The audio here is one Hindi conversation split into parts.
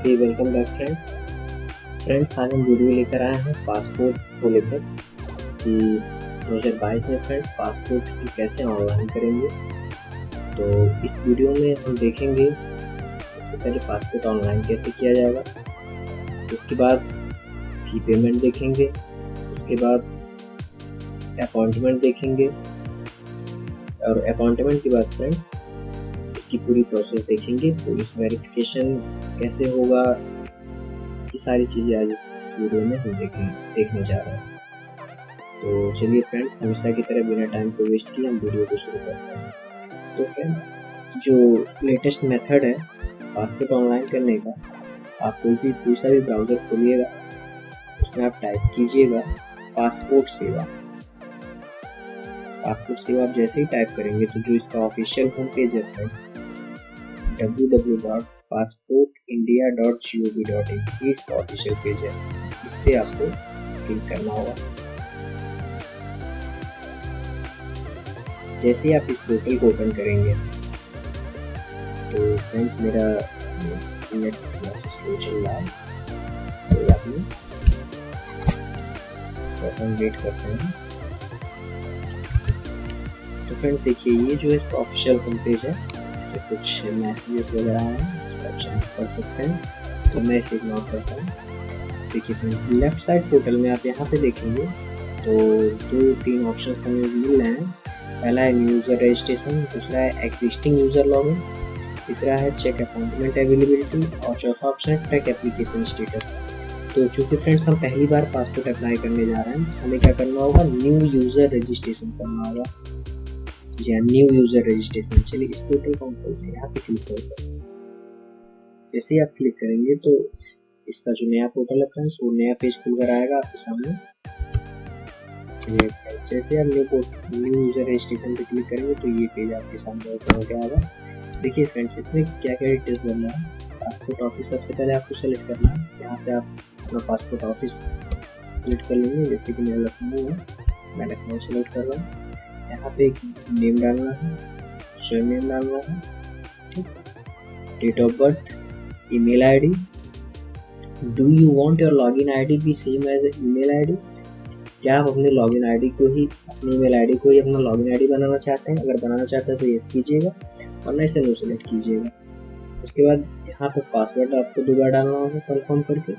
ओके, वेलकम बैक फ्रेंड्स आज हम वीडियो लेकर आए हैं पासपोर्ट को लेकर कि 2022 में फ्रेंड्स पासपोर्ट की कैसे ऑनलाइन करेंगे। तो इस वीडियो में हम देखेंगे सबसे पहले पासपोर्ट ऑनलाइन कैसे किया जाएगा, उसके बाद फी पेमेंट देखेंगे, उसके बाद अपॉइंटमेंट देखेंगे और अपॉइंटमेंट के बाद फ्रेंड्स इसकी पूरी प्रोसेस देखेंगे। पुलिस वेरिफिकेशन कैसे होगा, ये सारी चीज़ें आज इस वीडियो में हम देखने जा रहे हैं। तो चलिए फ्रेंड्स, हमेशा की तरह बिना टाइम को वेस्ट किए हम वीडियो को शुरू करते हैं। तो फ्रेंड्स, जो लेटेस्ट मेथड है पासपोर्ट ऑनलाइन करने का, आप कोई सा भी ब्राउज़र खोलिएगा, उसमें आप टाइप कीजिएगा पासपोर्ट सेवा। पासपोर्ट सेवा आप जैसे ही टाइप करेंगे तो जो इसका ऑफिशियल होम पेज है फ्रेंड्स www.passportindia.gov.in, ये इसका ऑफिशियल पेज है। इस पे आपको क्लिक करना होगा। जैसे ही आप इस पोर्टल को ओपन करेंगे तो फ्रेंड्स मेरा नेट स्लो चल रहा है, तो हम वेट करते हैं। तो फ्रेंड्स देखिए, ये जो इसका ऑफिशियल होम पेज है, तो कुछ मैसेजेस वगैरह हैं, आप चेक कर सकते हैं, तो मैं इसे इग्नोर करता हूँ। देखिए फ्रेंड्स, लेफ्ट साइड पोर्टल में आप यहाँ पे देखेंगे तो 2-3 ऑप्शन हमें मिल रहे हैं। पहला है न्यू यूज़र रजिस्ट्रेशन, दूसरा है एग्जिस्टिंग यूज़र लॉगिन, तीसरा है चेक अपॉइंटमेंट अवेलेबिलिटी और चौथा ऑप्शन है ट्रैक एप्लीकेशन स्टेटस। तो चूँकि फ्रेंड्स हम पहली बार पासपोर्ट अप्लाई करने जा रहे हैं, हमें क्या करना होगा, न्यू यूज़र रजिस्ट्रेशन करना होगा। जी हाँ, न्यू यूज़र रजिस्ट्रेशन। चलिए इस पोर्टल को हम खोलते हैं, यहाँ पे क्लिक करते हैं। जैसे ही आप क्लिक करेंगे तो इसका जो नया पोर्टल है फ्रेंड्स, वो नया पेज खुलकर आएगा आपके सामने। जैसे आप न्यू यूज़र रजिस्ट्रेशन पे क्लिक करेंगे तो ये पेज आपके सामने ओपन हो गया होगा। देखिए फ्रेंड्स, इसमें क्या क्या डिटेल्स भरना है। पासपोर्ट ऑफिस सबसे पहले आपको सेलेक्ट करना है। यहाँ से आप अपना पासपोर्ट ऑफिस सेलेक्ट कर लेंगे। जैसे कि मेरा लखनऊ है, मैं लखनऊ सेलेक्ट कर रहा हूँ। यहाँ पे एक नेम डालना है, सरनेम डालना है, ठीक, date of birth, email ID. Do you want your login ID be same as email ID? क्या आप अपने लॉगिन आईडी को ही, अपनी ईमेल आईडी को ही अपना लॉगिन आईडी बनाना चाहते हैं? अगर बनाना चाहते हैं तो यस कीजिएगा, वरना इसे नो सेलेक्ट कीजिएगा। उसके बाद यहाँ पे पासवर्ड आपको 2 बार डालना होगा कंफर्म करके।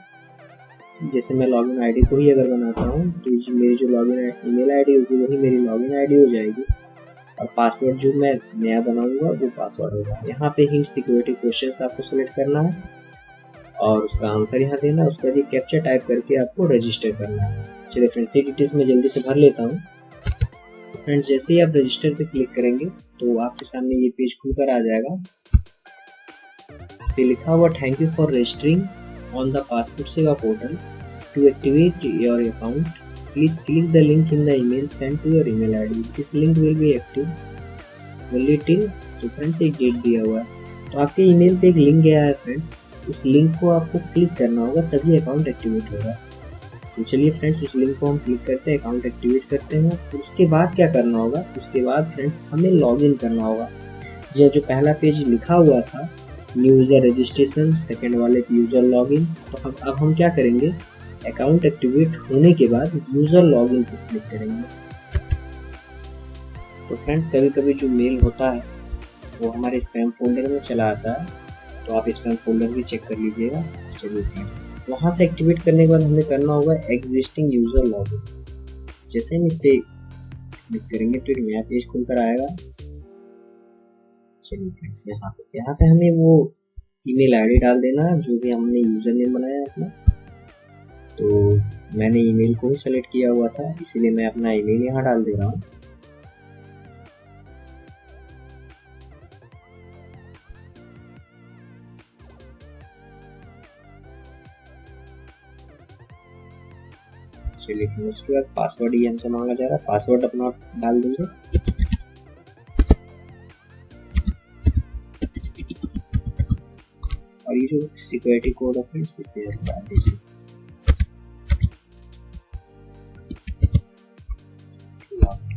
जैसे मैं लॉगिन आईडी को ही अगर बनाता हूँ तो मेरी जो लॉगिन ईमेल आईडी होगी वही मेरी लॉगिन आईडी हो जाएगी, और पासवर्ड जो मैं नया बनाऊंगा वो पासवर्ड होगा। यहाँ पे ही सिक्योरिटी क्वेश्चंस आपको सेलेक्ट करना है और उसका आंसर यहाँ देना है। उसके बाद ये कैप्चा टाइप करके आपको रजिस्टर करना है। चलिए फ्रेंड्स, ये डिटेल्स मैं जल्दी से भर लेता हूँ। फ्रेंड्स, जैसे ही आप रजिस्टर पे क्लिक करेंगे तो आपके सामने ये पेज खुलकर आ जाएगा। इस पे लिखा हुआ thank you for registering on the passport Seva portal. To activate your account please click the link in the email sent to your email ID. This link will be active only till, तो फ्रेंड्स एक डेट दिया हुआ है, तो आपके ईमेल पे एक लिंक गया है फ्रेंड्स, उस लिंक को आपको क्लिक करना होगा तभी अकाउंट एक्टिवेट होगा। तो चलिए फ्रेंड्स, उस लिंक को हम क्लिक करते हैं, अकाउंट एक्टिवेट करते हैं। तो उसके बाद क्या करना होगा, उसके बाद फ्रेंड्स हमें लॉगिन करना होगा। जो पहला पेज लिखा हुआ था न्यू यूज़र रजिस्ट्रेशन, सेकेंड वाले यूज़र लॉगिन, तो अब हम क्या करेंगे, अकाउंट एक्टिवेट होने के बाद यूज़र लॉगिन पर क्लिक करेंगे। तो फ्रेंड्स, कभी कभी जो मेल होता है वो हमारे स्पैम फोल्डर में चला आता है, तो आप स्पैम फोल्डर भी चेक कर लीजिएगा। चलिए फ्रेंड्स, वहाँ से एक्टिवेट करने के बाद हमें करना होगा एग्जिस्टिंग यूज़र लॉगिन। जैसे हम इस पर क्लिक करेंगे तो एक नया पेज खुलकर आएगा। चलिए फ्रेंड्स, यहाँ पे हमें वो ईमेल आईडी डाल देना है जो भी हमने यूज़र नेम बनाया अपना। तो मैंने ईमेल को ही सेलेक्ट किया हुआ था, इसीलिए मैं अपना ईमेल यहाँ डाल दे रहा हूँ। चलिए उसके बाद पासवर्ड ही हमसे मांगा जा रहा है, पासवर्ड अपना डाल देंगे। और ये जो सिक्योरिटी कोड है फ्रेंड्स, इसे डाल दीजिए।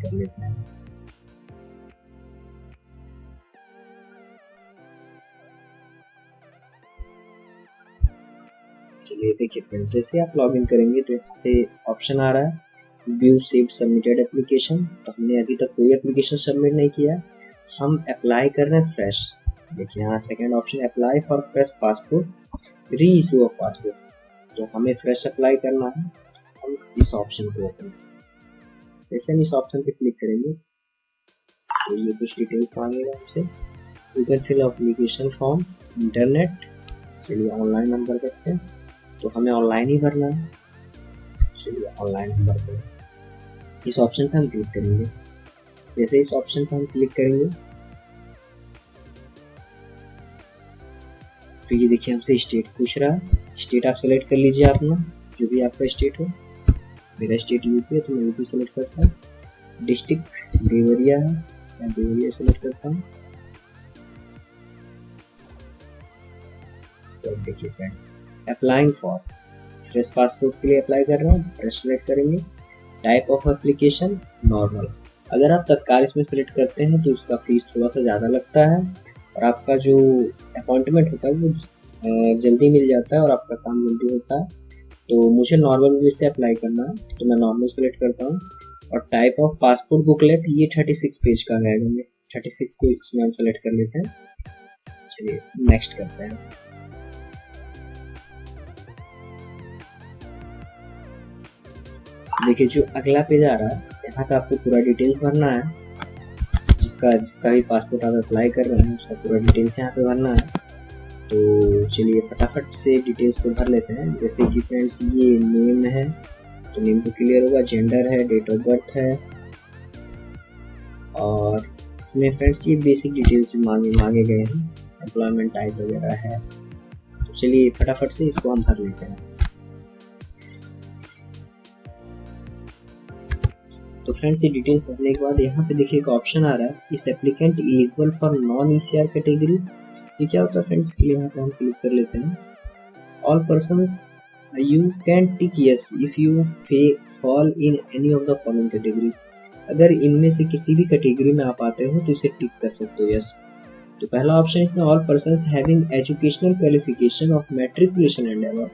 कर लेते हैं। चलिए देखिए फ्रेंड्स, जैसे आप लॉगिन करेंगे तो यहाँ पे ऑप्शन आ रहा है व्यू सेव सबमिटेड एप्लीकेशन। तो हमने अभी तक कोई एप्लीकेशन सबमिट नहीं किया, हम अप्लाई कर रहे हैं फ्रेश। देखिए यहाँ second option apply for fresh passport री इशू ऑफ पासपोर्ट, तो हमें फ्रेश अप्लाई करना है। हम इस ऑप्शन को ओपन, जैसे हम इस ऑप्शन पे क्लिक करेंगे तो ये कुछ डिटेल्स मांगेगा हमसे। You can fill application form internet, चलिए ऑनलाइन हम कर सकते हैं, तो हमें ऑनलाइन ही भरना है। चलिए ऑनलाइन हम भरते हैं, इस ऑप्शन पे हम क्लिक करेंगे। जैसे इस ऑप्शन पे हम क्लिक करेंगे तो ये देखिए हमसे स्टेट पूछ रहा है। स्टेट आप सेलेक्ट कर लीजिए अपना, जो भी आपका स्टेट हो। मेरा स्टेट यूपी है तो मैं यूपी सेलेक्ट करता हूँ। डिस्ट्रिक्ट देवरिया है, मैं देवरिया सेलेक्ट करता हूँ। तो देखिए friends, applying for fresh passport के लिए अप्लाई कर रहा हूँ, फ्रेश सेलेक्ट करेंगे। टाइप ऑफ एप्लीकेशन नॉर्मल, अगर आप तत्काल इसमें सेलेक्ट करते हैं तो उसका फीस थोड़ा सा ज़्यादा लगता है और आपका जो अपॉइंटमेंट होता है वो जल्दी मिल जाता है और आपका काम जल्दी होता है। तो मुझे नॉर्मल वे से अप्लाई करना है तो मैं नॉर्मल सेलेक्ट करता हूँ। और टाइप ऑफ पासपोर्ट बुकलेट, ये 36 पेज का है, हमें 36 को इसमें हम सेलेक्ट कर लेते हैं। चलिए नेक्स्ट करते हैं। देखिए जो अगला पेज आ रहा है, यहाँ पे आपको पूरा डिटेल्स भरना है। जिसका भी पासपोर्ट आप अप्लाई कर रहे हैं उसका पूरा डिटेल्स यहाँ पे भरना है। तो चलिए फटाफट से डिटेल्स को भर लेते हैं। जैसे कि फ्रेंड्स ये नेम है तो नेम तो क्लियर होगा, जेंडर है, डेट ऑफ बर्थ है, और इसमें फ्रेंड्स ये बेसिक डिटेल्स मांगे गए हैं, एम्प्लॉयमेंट टाइप वगैरह है। तो चलिए फटाफट से इसको हम भर लेते हैं। तो फ्रेंड्स ये डिटेल्स भरने के बाद यहाँ पे देखिए एक ऑप्शन आ रहा है, इस applicant eligible for non ECR category. ये क्या होता है फ्रेंड्स, इसलिए यहाँ पे हम क्लिक कर लेते हैं। All persons you can tick yes if you fall in any of the following category, अगर इनमें से किसी भी कैटेगरी में आप आते हो तो इसे टिक कर सकते हो यस। तो पहला ऑप्शन है all persons having educational qualification of matriculation and above,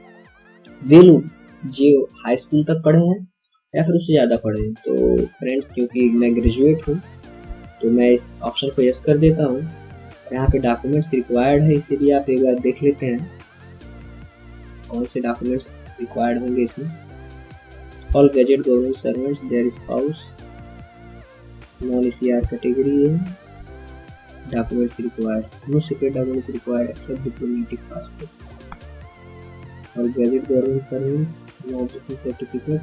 वे लोग जो हाई स्कूल तक पढ़े हैं या फिर उससे ज़्यादा पढ़े हैं। तो फ्रेंड्स क्योंकि मैं ग्रेजुएट हूँ तो मैं इस ऑप्शन को यस कर देता हूँ। यहाँ पे डॉक्यूमेंट्स रिक्वायर्ड है, इसीलिए आप एक बार देख लेते हैं कौन से डॉक्यूमेंट्स रिक्वायर्ड होंगे इसमें। All gazette government servants their spouse, non ECR category है, documents required, no separate documents required except diplomatic passport, और gazette government servant no official certificate.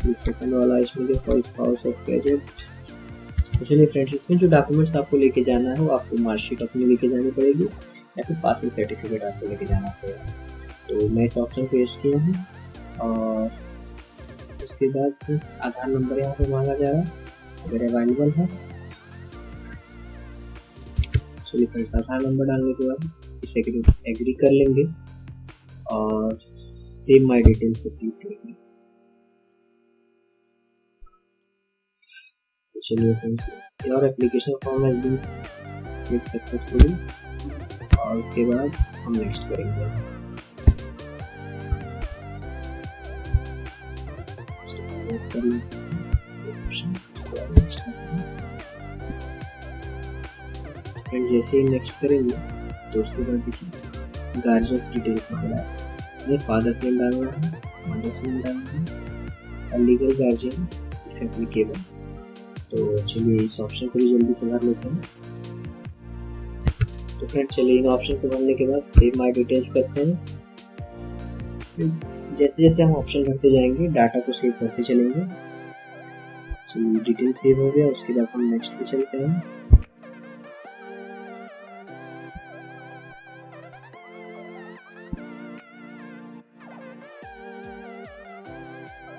Second वाला इसमें देखो स्पाउस ऑफ गैजेट। तो चलिए फ्रेंड्स, इसमें जो डॉक्यूमेंट्स आपको लेके जाना है वो आपको मार्कशीट अपनी लेके जानी पड़ेगी या फिर पासिंग सर्टिफिकेट आपको लेके जाना पड़ेगा। तो मैं इस ऑप्शन को यूज किया हूँ और उसके बाद आधार नंबर यहाँ पे मांगा जा रहा है अगर अवेलेबल है। चलिए फ्रेंड्स, आधार नंबर डालने के बाद इसे एग्री कर लेंगे और सेव माई डिटेल्स पे क्लिक करेंगे। चलिए friends, your application form has been saved successfully, और उसके बाद हम नेक्स्ट करेंगे। फ्रेंड्स जैसे ही नेक्स्ट करेंगे तो उसके बाद देखिए गार्जियंस डिटेल्स मांगा है, फादर्स नेम डालना है, मदर्स नेम डालना है, और लीगल गार्जियन इफ एप्लीकेबल। तो चलिए इस ऑप्शन को भी जल्दी से भर लेते हैं। तो फ्रेंड चलिए इन ऑप्शन को भरने के बाद सेव माय डिटेल्स करते हैं। जैसे जैसे हम ऑप्शन भरते जाएंगे डाटा को सेव करते चलेंगे। चलिए डिटेल सेव हो गया, उसके बाद हम नेक्स्ट पे चलते हैं।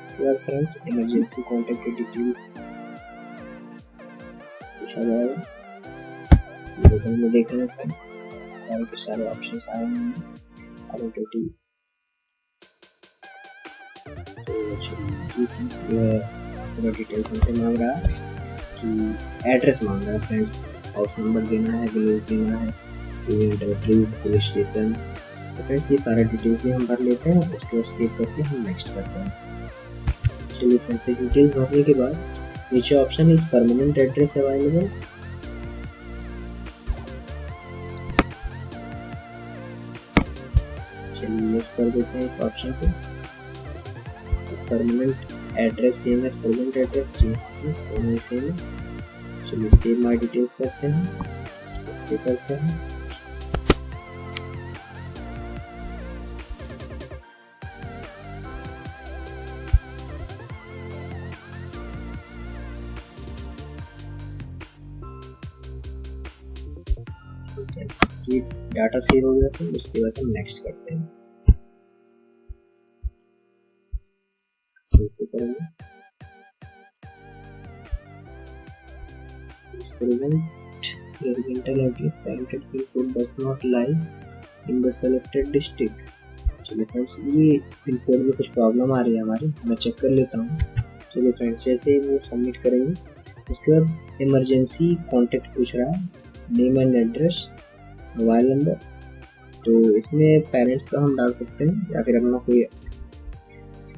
उसके बाद फ्रेंड्स इमरजेंसी कॉन्टैक्ट के डिटेल्स पूछा जाएगा। में देखेंगे फ्रेंड्स सारे सारे ऑप्शन आए हैं ऑलरेडी। पूरा डिटेल्स हमसे मांग रहा है कि एड्रेस मांग रहा है फ्रेंड्स, हाउस नंबर देना है, विलेज देना है, एड्रेस, पुलिस स्टेशन, तो फ्रेंड्स ये सारा डिटेल्स भी हम भर लेते हैं, उसके बाद सेव करके हम नेक्स्ट करते हैं। चलिए फ्रेंड्स, ये डिटेल्स भरने के बाद नीचे option is permanent address available. चलिए यस कर देते हैं इस ऑप्शन को। इस परमानेंट एड्रेस सेम है, परमानेंट एड्रेस जी दोनों सेम है। चलिए सेव माय डिटेल्स करते हैं, ओके करते हैं। ये डाटा सेव हो गया, तो उसके बाद हम नेक्स्ट करते हैं। करेंगे rental address parented pin code does not lie in the selected district। चलिए फ्रेंड्स, ये पिन कोड में कुछ प्रॉब्लम आ रही है हमारी, मैं चेक कर लेता हूँ। चलिए फ्रेंड्स, जैसे ही वो सबमिट करेंगे उसके बाद इमरजेंसी कॉन्टेक्ट पूछ रहा है, name and address, mobile number. तो इसमें पेरेंट्स का हम डाल सकते हैं या फिर अपना कोई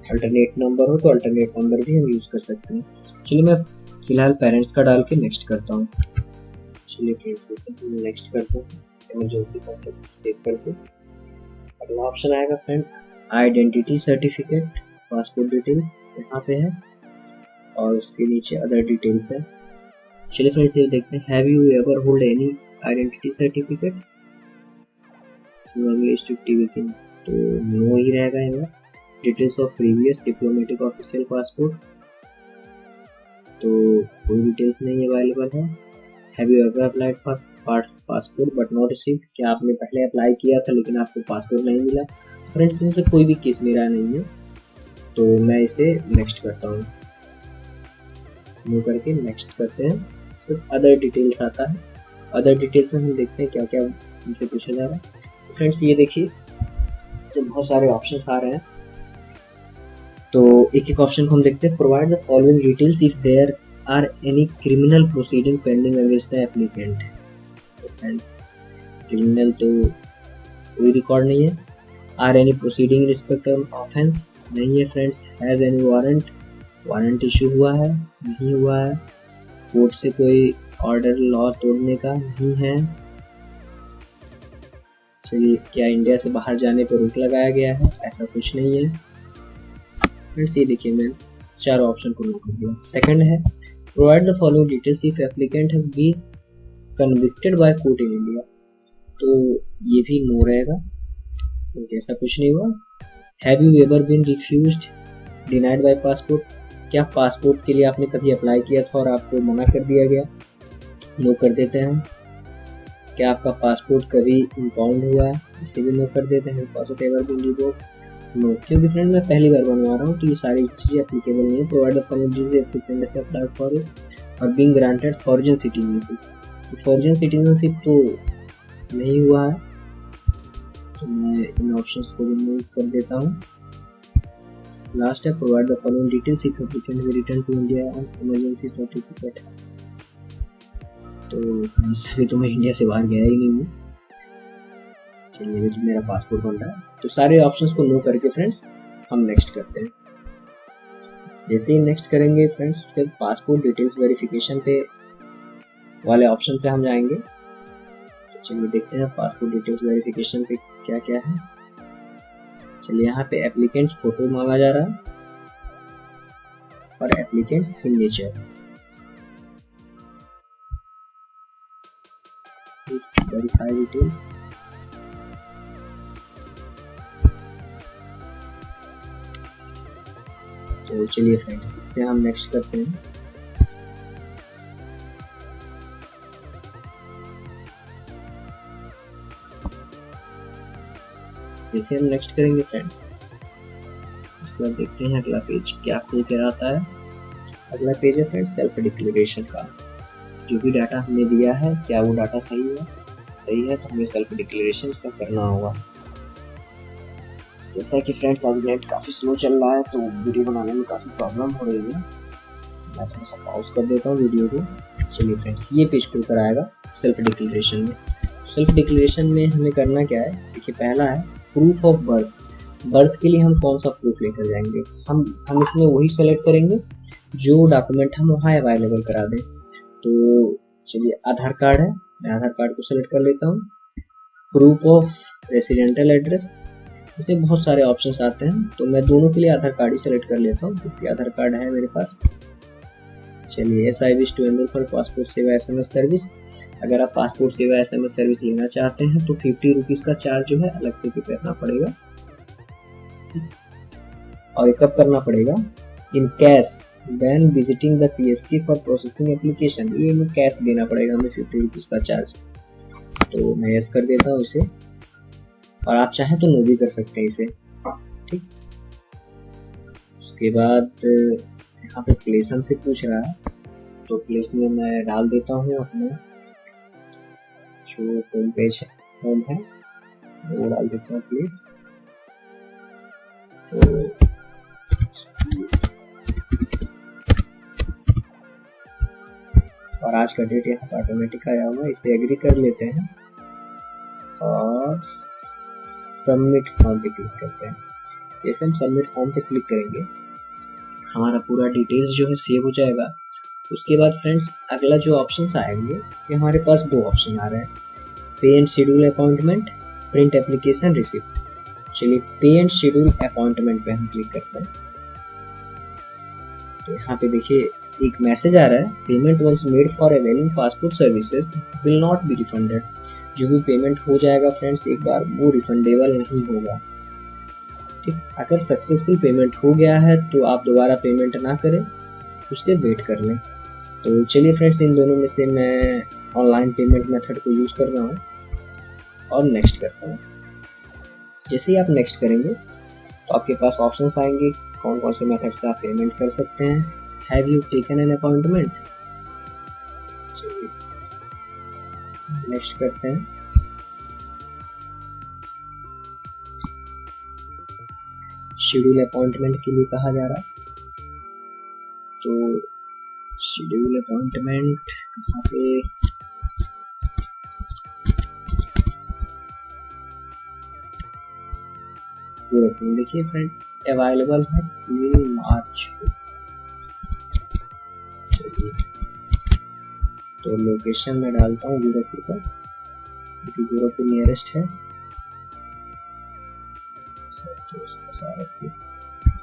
अल्टरनेट नंबर हो तो अल्टरनेट नंबर भी हम यूज़ कर सकते हैं। चलिए मैं फिलहाल पेरेंट्स का डाल के नेक्स्ट करता हूँ। चलिए फ्रेंड्स, नेक्स्ट करते हैं, इमरजेंसी कॉन्टेक्ट सेव करके अगला ऑप्शन आएगा friend, identity certificate, passport details यहाँ पे है और उसके नीचे अदर डिटेल्स है। चलिए फ्रेंड्स, ये देखते हैं, have you ever hold any identity certificate, तो नो ही रहेगा यहाँ। Details of previous diplomatic official passport, तो कोई डिटेल्स नहीं अवेलेबल है। Have you ever applied for passport but not received, क्या आपने पहले अप्लाई किया था लेकिन आपको पासपोर्ट नहीं मिला। फ्रेंड्स, इनसे कोई भी केस मेरा नहीं है, तो मैं इसे नेक्स्ट करता हूँ। मूव करके नेक्स्ट करते हैं। तो अदर डिटेल्स आता है, अदर डिटेल्स में हम देखते हैं क्या क्या हमसे पूछा जा रहा है। तो फ्रेंड्स, ये देखिए, तो बहुत सारे ऑप्शंस आ रहे हैं, तो एक एक ऑप्शन को हम देखते हैं। Provide the following details if there are any criminal proceeding pending against the applicant. Friends, criminal तो कोई रिकॉर्ड नहीं है। Are any proceeding respect of offence, नहीं है friends. Has any warrant, warrant issue हुआ है, नहीं हुआ है। कोर्ट से कोई ऑर्डर लॉ तोड़ने का नहीं है। चलिए, क्या इंडिया से बाहर जाने पर रोक लगाया गया है, ऐसा कुछ नहीं है। फ्रेंड्स, ये देखिए, मैं चार ऑप्शन को नोट कर दिया। सेकंड है, provide the following details if applicant has been convicted by court in India, तो ये भी नो रहेगा क्योंकि ऐसा कुछ नहीं हुआ। Have you ever been refused denied by passport, क्या पासपोर्ट के लिए आपने कभी अप्लाई किया था और आपको मना कर दिया गया, नो कर देते हैं। क्या आपका पासपोर्ट कभी इम्पाउंड हुआ है, इसे भी नो कर देते हैं। Passport ever been revoked, no, क्योंकि फ्रेंड मैं पहली बार बनवा रहा हूँ तो ये सारी चीज़ें एप्लीकेबल नहीं है। Provide the following details applicant has applied for it और बीइंग ग्रांटेड फॉरेन सिटीजनशिप, तो फॉरेन सिटीजनशिप तो नहीं हुआ है, तो मैं इन ऑप्शंस को रिमूव कर देता हूँ। लास्ट है, provide the following details if applicant will return to India on emergency certificate, तो अभी तो मैं इंडिया से बाहर गया ही नहीं हूँ। चलिए, अभी तो मेरा पासपोर्ट बन रहा है, तो सारे ऑप्शंस को नो करके फ्रेंड्स हम नेक्स्ट करते हैं। जैसे ही नेक्स्ट करेंगे फ्रेंड्स, फिर पासपोर्ट डिटेल्स वेरिफिकेशन पे वाले ऑप्शन पे हम जाएंगे। तो चलिए देखते हैं पासपोर्ट डिटेल्स वेरिफिकेशन पे क्या क्या है। चलिए, यहाँ पे एप्लीकेंट फोटो मांगा जा रहा है और एप्लीकेंट सिग्नेचर। वेरीफाई डिटेल्स, तो चलिए फ्रेंड्स, इसे हम नेक्स्ट करते हैं। जैसे हम नेक्स्ट करेंगे फ्रेंड्स, उसके बाद देखते हैं अगला पेज क्या खुल कर आता है। अगला पेज है फ्रेंड्स सेल्फ डिक्लेरेशन का। जो भी डाटा हमने दिया है, क्या वो डाटा सही है, सही है तो हमें सेल्फ डिक्लेरेशन इसका करना होगा। जैसा कि फ्रेंड्स आज नेट काफ़ी स्लो चल रहा है तो वीडियो बनाने में काफ़ी प्रॉब्लम हो रही है, मैं थोड़ा सा पॉज कर देता हूँ वीडियो को। चलिए फ्रेंड्स, ये पेज खुल कर आएगा सेल्फ डिक्लेरेशन में। सेल्फ डिक्लेरेशन में हमें करना क्या है, देखिए पहला है प्रूफ ऑफ बर्थ, बर्थ के लिए हम कौन सा प्रूफ लेकर जाएंगे, हम इसमें वही सेलेक्ट करेंगे जो डॉक्यूमेंट हम वहाँ अवेलेबल करा दें। तो चलिए आधार कार्ड है, मैं आधार कार्ड को सेलेक्ट कर लेता हूँ। प्रूफ ऑफ रेसिडेंटल एड्रेस, इसमें बहुत सारे ऑप्शंस आते हैं, तो मैं दोनों के लिए आधार कार्ड ही सेलेक्ट कर लेता हूँ क्योंकि आधार कार्ड है मेरे पास। चलिए as I wish to enrol for passport Seva SMS service, अगर आप पासपोर्ट सेवा SMS सर्विस लेना चाहते हैं तो 50 रुपीज़ का चार्ज जो है अलग से पे करना पड़ेगा। और कब करना पड़ेगा, in cash when visiting the PSK for processing application, ये में कैश देना पड़ेगा हमें 50 रुपीज़ का चार्ज। तो मैं यस कर देता हूँ इसे, और आप चाहें तो नो भी कर सकते हैं इसे, ठीक। उसके बाद यहाँ पे प्लेस हमसे पूछ रहा है, तो प्लेस में मैं डाल देता हूँ अपना जो होम पेज है, होम है वो डाल देता हूँ प्लेस। तो और आज का डेट यहाँ पर ऑटोमेटिक आया हुआ है, इसे एग्री कर लेते हैं और सबमिट फॉर्म पे क्लिक करते हैं। जैसे हम सबमिट फॉर्म पे क्लिक करेंगे हमारा पूरा डिटेल्स जो है सेव हो जाएगा। उसके बाद फ्रेंड्स अगला जो ऑप्शंस आएंगे, ये हमारे पास दो ऑप्शन आ रहे हैं, पे and schedule appointment, print application receipt. चलिए पे एंड शेड्यूल अपॉइंटमेंट पे हम क्लिक करते हैं। तो यहाँ पे देखिए एक मैसेज आ रहा है, payment once made for availing passport services will not be refunded. जो भी पेमेंट हो जाएगा फ्रेंड्स एक बार, वो रिफंडेबल नहीं होगा, ठीक। अगर सक्सेसफुल पेमेंट हो गया है तो आप दोबारा पेमेंट ना करें, कुछ देर वेट कर लें। तो चलिए फ्रेंड्स इन दोनों में से मैं ऑनलाइन पेमेंट मेथड को यूज़ कर रहा हूँ और नेक्स्ट करता हूँ। जैसे ही आप नेक्स्ट करेंगे तो आपके पास ऑप्शंस आएंगे कौन कौन से मेथड से आप पेमेंट कर सकते हैं। Have you taken an appointment, चलिए नेक्स्ट करते हैं। शेड्यूल अपॉइंटमेंट के लिए कहा जा रहा है, तो शेड्यूल अपॉइंटमेंट कहाँ पे, देखिए फ्रेंड अवेलेबल है 3 मार्च को। तो लोकेशन में डालता हूँ गोरखपुर का, क्योंकि गोरखपुर नियरेस्ट है।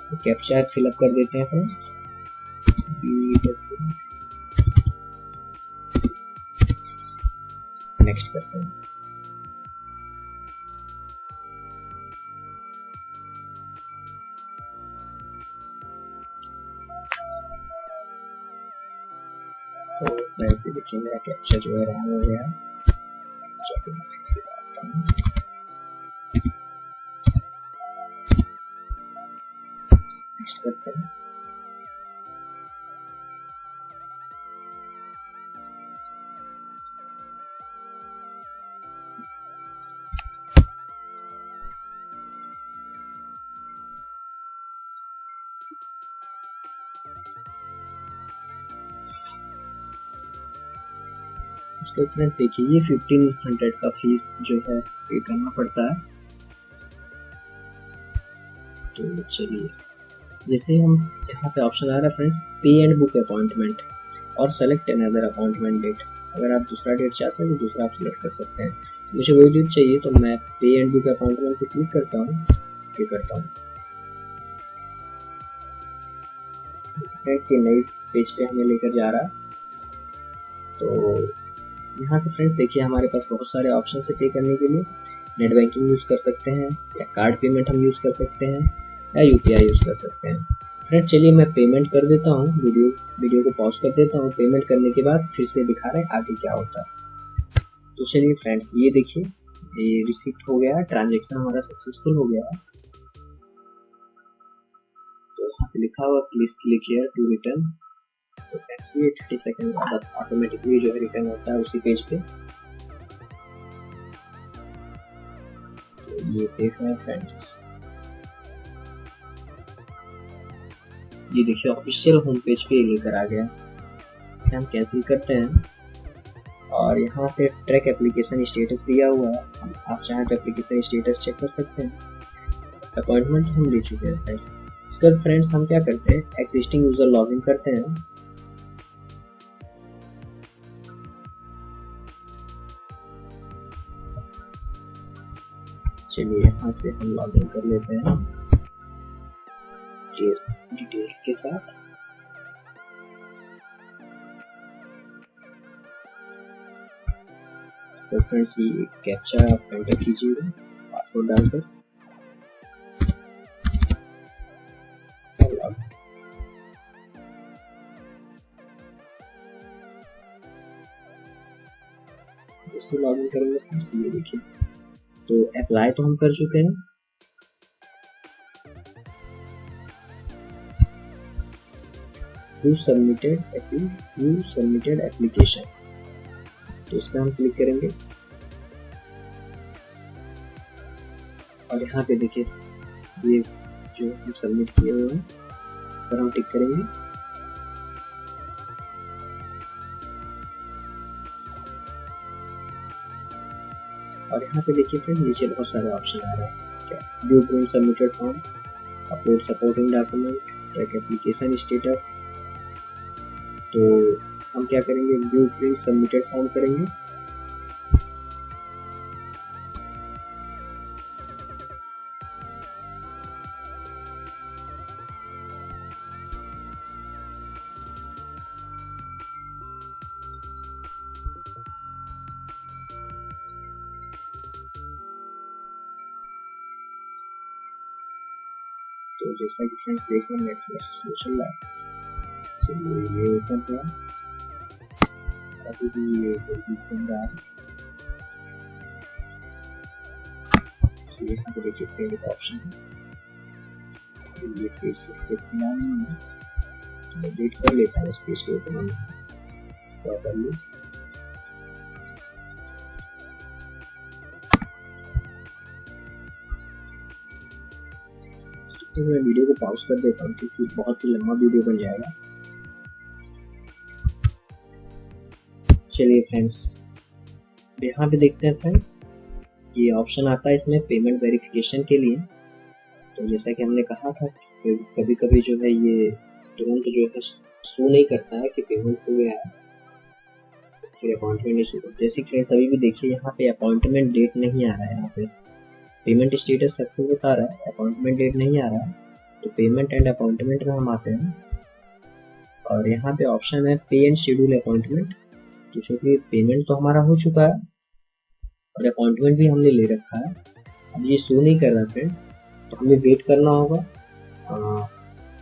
तो कैप्चा फिलअप कर देते हैं फ्रेंड्स, नेक्स्ट करते हैं। तो वैसे देखिए मेरा कैप्चा जो है रन हो गया, नेक्स्ट करते हैं। तो फ्रेंड्स देखिए ये 1500 का फीस जो है पे करना पड़ता है। तो चलिए जैसे हम यहाँ पे ऑप्शन आ रहा है फ्रेंड्स पे एंड बुक अपॉइंटमेंट और सेलेक्ट अनदर अपॉइंटमेंट डेट, अगर आप दूसरा डेट चाहते हैं तो दूसरा आप सिलेक्ट कर सकते हैं। मुझे वही डेट चाहिए तो मैं पे एंड बुक अपॉइंटमेंट पे क्लिक करता हूँ, क्लिक करता हूँ। फ्रेंड्स ये नई पेज पे हमें लेकर जा रहा है। तो यहाँ से फ्रेंड्स देखिए हमारे पास बहुत सारे ऑप्शन है पे करने के लिए। नेट बैंकिंग यूज़ कर सकते हैं या कार्ड पेमेंट हम यूज़ कर सकते हैं या UPI यूज़ कर सकते हैं। फ्रेंड्स चलिए मैं पेमेंट कर देता हूँ, वीडियो को पॉज कर देता हूँ। पेमेंट करने के बाद फिर से दिखा रहा है आगे क्या होता है। तो चलिए फ्रेंड्स ये देखिए ये रिसीप्ट हो गया, ट्रांजेक्शन हमारा सक्सेसफुल हो गया। तो यहाँ पे लिखा हुआ please click here to return. तो फ्रेंड्स ये 30 सेकंड बाद ऑटोमेटिकली जो है रिटर्न होता है उसी पेज पे। तो ये देख रहे हैं फ्रेंड्स, ये देखिए ऑफिशियल होम पेज पे लेकर आ गया। इसे हम कैंसिल करते हैं। और यहाँ से ट्रैक एप्लीकेशन स्टेटस दिया हुआ है, आप चाहें तो एप्लीकेशन स्टेटस चेक कर सकते हैं। अपॉइंटमेंट हम ले चुके हैं फ्रेंड्स। उसके बाद फ्रेंड्स हम क्या करते हैं, एक्सिस्टिंग यूजर लॉगिन करते हैं। चलिए यहाँ से हम लॉगिन कर लेते हैं डिटेल्स के साथ। तो फ्रेंड्स ये कैप्चा आप एंटर कीजिएगा पासवर्ड डालकर। इससे लॉगिन करेंगे फ्रेंड्स, ये देखिए तो अप्लाई तो हम कर चुके हैं। यू सबमिटेड एप्लीकेशन, तो इस पर हम क्लिक करेंगे और यहाँ पे देखिए ये जो हम सबमिट किए हुए हैं इस पर हम टिक करेंगे। और यहाँ पे देखिए फिर नीचे बहुत सारे ऑप्शन आ रहे हैं, क्या view print submitted form, upload supporting document, track application status. तो हम क्या करेंगे, व्यू प्रिंट सबमिटेड फॉर्म करेंगे। तो जैसा कि फ्रेंड्स देख रहे हैं नेटवर्क सोशल लाइफ, चलिए ये ओपन है, अभी भी ये दिख रहा है। तो यहाँ पे देखिए पेज का ऑप्शन है, ये पेज सबसे खुला नहीं है, तो मैं एडिट कर लेता हूँ इस पेज को ओपन प्रॉपर्ली। तो मैं वीडियो को पॉज कर देता हूँ क्योंकि बहुत ही लंबा वीडियो बन जाएगा। चलिए फ्रेंड्स यहाँ पे देखते हैं फ्रेंड्स, ये ऑप्शन आता है इसमें पेमेंट वेरिफिकेशन के लिए। तो जैसा कि हमने कहा था कभी कभी जो है ये तुरंत जो है शो नहीं करता है कि पेमेंट हो गया है, फिर अपॉइंटमेंट इशू। जैसे फ्रेंड्स अभी भी देखिए यहाँ पे अपॉइंटमेंट डेट नहीं आ रहा है, यहाँ पे पेमेंट स्टेटस सक्सेस बता रहा है, अपॉइंटमेंट डेट नहीं आ रहा है। तो पेमेंट एंड अपॉइंटमेंट में हम आते हैं और यहाँ पे ऑप्शन है पे एंड शेड्यूल अपॉइंटमेंट। तो चूँकि पेमेंट तो हमारा हो चुका है और अपॉइंटमेंट भी हमने ले रखा है, अब ये शो नहीं कर रहा फ्रेंड्स, तो हमें वेट करना होगा।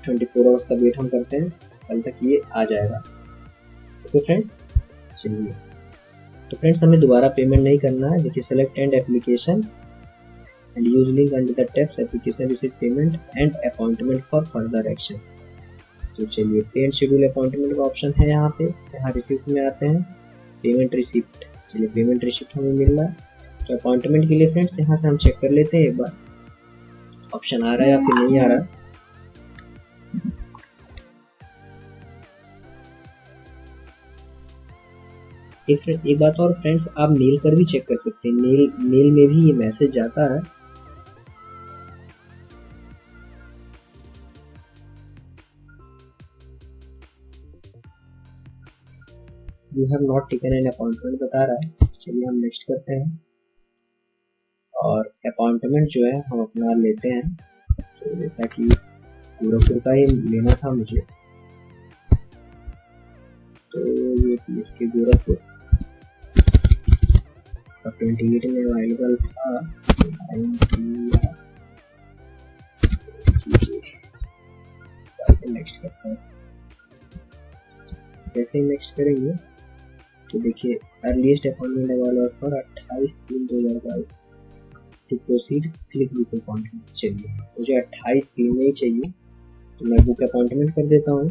24 आवर्स का वेट हम करते हैं, कल तक ये आ जाएगा। ओके फ्रेंड्स, चलिए तो फ्रेंड्स हमें दोबारा पेमेंट नहीं करना है। देखिए select and application and use link under the tabs application receipt payment and appointment for further action। तो चलिए पे एंड शेड्यूल अपॉइंटमेंट का ऑप्शन है यहाँ पे, यहाँ रिसिप्ट में आते हैं पेमेंट रिसिप्ट। चलिए पेमेंट रिसिप्ट हमें मिल रहा है। तो अपॉइंटमेंट के लिए फ्रेंड्स यहाँ से हम चेक कर लेते हैं एक बार ऑप्शन आ रहा है या फिर नहीं आ रहा है। एक बात और फ्रेंड्स, आप मेल पर भी चेक कर सकते हैं, मेल में भी ये मैसेज जाता है। You have not taken an appointment बता रहा है। चलिए हम नेक्स्ट करते हैं और अपॉइंटमेंट जो है हम अपना लेते हैं। तो जैसा कि गोरखपुर का ही लेना था मुझे, तो ये इसके गोरखपुर 28 में अवेलेबल था। नेक्स्ट करते हैं। जैसे ही नेक्स्ट करेंगे तो देखिए earliest appointment available for 28/3/2022 to proceed click book appointment. चलिए मुझे 28/3 में ही चाहिए, तो मैं बुक अपॉइंटमेंट कर देता हूँ।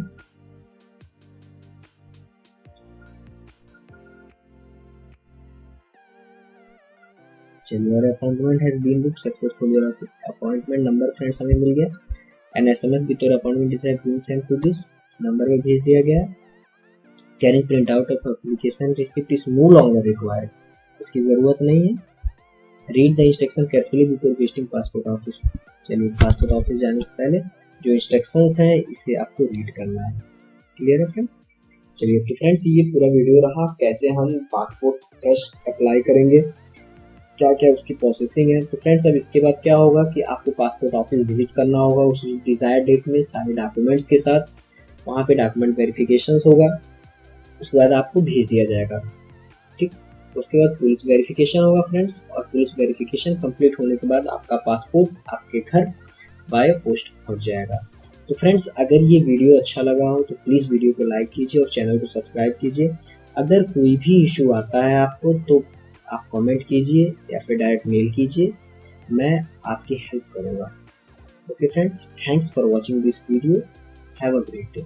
चलिए और appointment has been book successfully. और अपॉइंटमेंट नंबर फ्रेंड्स हमें मिल गया, an SMS with your appointment is been send to this number में भेज दिया गया। Carrying print out of application receipt is no longer required, इसकी ज़रूरत नहीं है। Read the instruction carefully before visiting passport office. चलिए पासपोर्ट ऑफिस जाने से पहले जो इंस्ट्रक्शंस हैं इसे आपको रीड करना है। क्लियर है फ्रेंड्स? चलिए तो फ्रेंड्स ये पूरा वीडियो रहा कैसे हम पासपोर्ट फ्रेश अप्लाई करेंगे, क्या क्या उसकी प्रोसेसिंग है। तो फ्रेंड्स अब इसके बाद क्या होगा कि आपको पासपोर्ट ऑफिस विजिट करना होगा उस डिजायर्ड डेट में सारे डॉक्यूमेंट्स के साथ। वहाँ पे डॉक्यूमेंट वेरिफिकेशन होगा, उसके बाद आपको भेज दिया जाएगा। ठीक, उसके बाद पुलिस वेरिफिकेशन होगा फ्रेंड्स, और पुलिस वेरिफिकेशन कंप्लीट होने के बाद आपका पासपोर्ट आपके घर बाय पोस्ट पहुंच जाएगा। तो फ्रेंड्स अगर ये वीडियो अच्छा लगा हो तो प्लीज़ वीडियो को लाइक कीजिए और चैनल को सब्सक्राइब कीजिए। अगर कोई भी इशू आता है आपको तो आप कमेंट कीजिए या फिर डायरेक्ट मेल कीजिए, मैं आपकी हेल्प करूँगा। Okay friends, thanks for watching this video, have a great day.